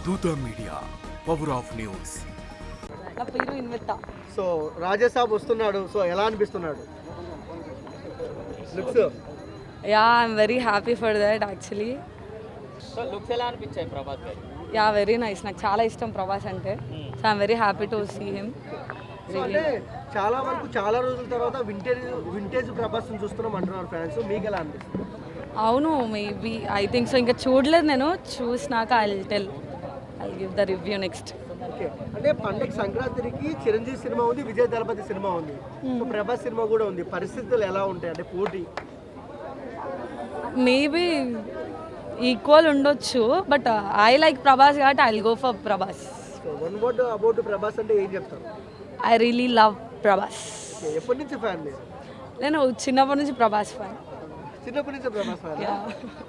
దూత media, power of news. నా పేరు ఇన్విత. సో రాజాసాబ్ వస్తున్నాడు, సో ఎలా అనిపిస్తున్నాడు looks? Yeah, I'm very happy for that actually. So looks ఎలా అనిపించాయి Prabhas garu? Yeah, very nice. నాకు చాలా ఇష్టం ప్రభాస్ అంటే. So I'm very happy to see him. So అంటే చాలా వరకు చాలా రోజుల తర్వాత వింటేజ్ ప్రభాస్ని చూస్తున్నాం అంటున్నారు ఫ్యాన్స్. మీకు ఎలా అనిపిస్తుంది? అవును, మేబీ ఐ థింక్ సో. ఇంకా చూడలేదు నేను, చూసినాక I give the review next. Okay, అంటే పండగ సంక్రాంతికి చిరంజీవి సినిమా ఉంది, విజయ్ దళపతి సినిమా ఉంది, సో ప్రభాస్ సినిమా కూడా ఉంది. పరిస్థితులు ఎలా ఉంటాయి అంటే పోటీ? మేబీ ఈక్వల్ ఉండొచ్చు, బట్ ఐ లైక్ ప్రభాస్ కాబట్టి I will go for Prabhas. So one word about Prabhas అంటే ఏం చెప్తారు? I really love Prabhas. Okay, ఎప్పటి నుంచి ఫ్యాన్ మీరు? నేను చిన్నప్పటి నుంచి ప్రభాస్ ఫ్యాన్. చిన్నప్పటి నుంచి Prabhas fan. Yeah.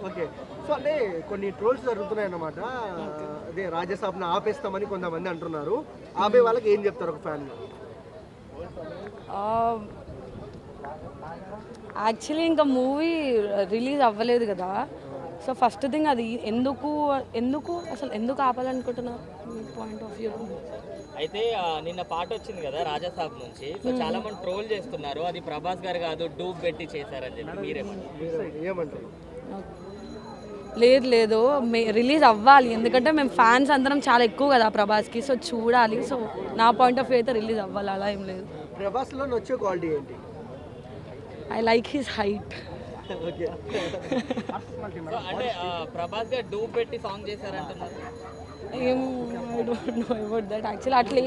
Okay, so అంటే కొన్ని ట్రోల్స్ జరుగుతున్నాయి అన్నమాట. అదే రాజాసాబ్ని ఆపేస్తామని కొంతమంది అంటున్నారు. ఆపే వాళ్ళకి ఏం చెప్తారు ఒక ఫ్యాన్? యాక్చువల్లీ ఇంకా మూవీ రిలీజ్ అవ్వలేదు కదా. సో ఫస్ట్ థింగ్ అది ఎందుకు ఆపాలనుకుంటున్నారు మీ పాయింట్ ఆఫ్ వ్యూ? అయితే నిన్న పాట వచ్చింది కదా రాజాసాబ్ నుంచి, సో చాలా మంది ట్రోల్ చేస్తున్నారు అది ప్రభాస్ గారు కాదు డూబ్ పెట్టి చేశారని చెప్పి. ఏమంటారు? లేదు, రిలీజ్ అవ్వాలి, ఎందుకంటే మేము ఫ్యాన్స్ అందరం చాలా ఎక్కువ కదా ప్రభాస్కి. సో చూడాలి. సో నా పాయింట్ ఆఫ్ వ్యూ అయితే రిలీజ్ అవ్వాలి, అలా ఏం లేదు. ప్రభాస్లో నచ్చే క్వాలిటీ ఏంటి? I like his height. Okay, so అంటే ప్రభాస్ గారు డూబ్ పెట్టి సాంగ్ చేశారంటున్నారు. ఏం I don't know about that actually. అట్లే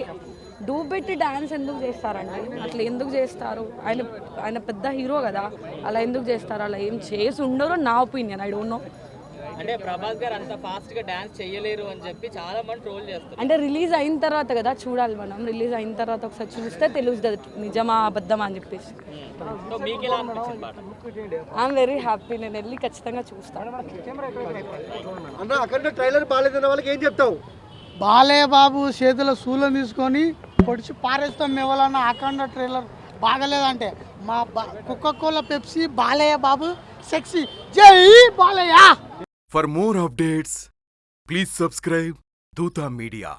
డూబ్ పెట్టి డ్యాన్స్ ఎందుకు చేస్తారండి? అట్లా ఎందుకు చేస్తారు? ఆయన పెద్ద హీరో కదా, అలా ఎందుకు చేస్తారు? అలా ఏం చేసి ఉండరు నా ఒపీనియన్. I don't know. అంటే ప్రభాస్ గారు అంత ఫాస్ట్ గా డాన్స్ చేయలేరు అని చెప్పి చాలా మంది ట్రోల్ చేస్తారు. అంటే రిలీజ్ అయిన తర్వాత కదా చూడాలి మనం. రిలీజ్ అయిన తర్వాత ఒకసారి చూస్తే తెలుస్తుంది నిజమా అబద్ధమా అని చెప్పేసి. సో మీకు ఎలా అనిపించింది పాట? I'm very happy. నేను వెళ్ళి ఖచ్చితంగా చూస్తాను. అన్న అక్కడ ట్రైలర్ బాగాలేదన్న వాళ్ళకి ఏం చెప్తావు? బాలయ్య బాబు చేతిలో శూలం తీసుకొని పొడిచి పారేస్తాం ఎవరన్నా. అఖండ ట్రైలర్ బాగలేదంటే మా Coca Cola Pepsi Balayya Babu sexy. జై Balayya. For more updates, please subscribe Dutta Media.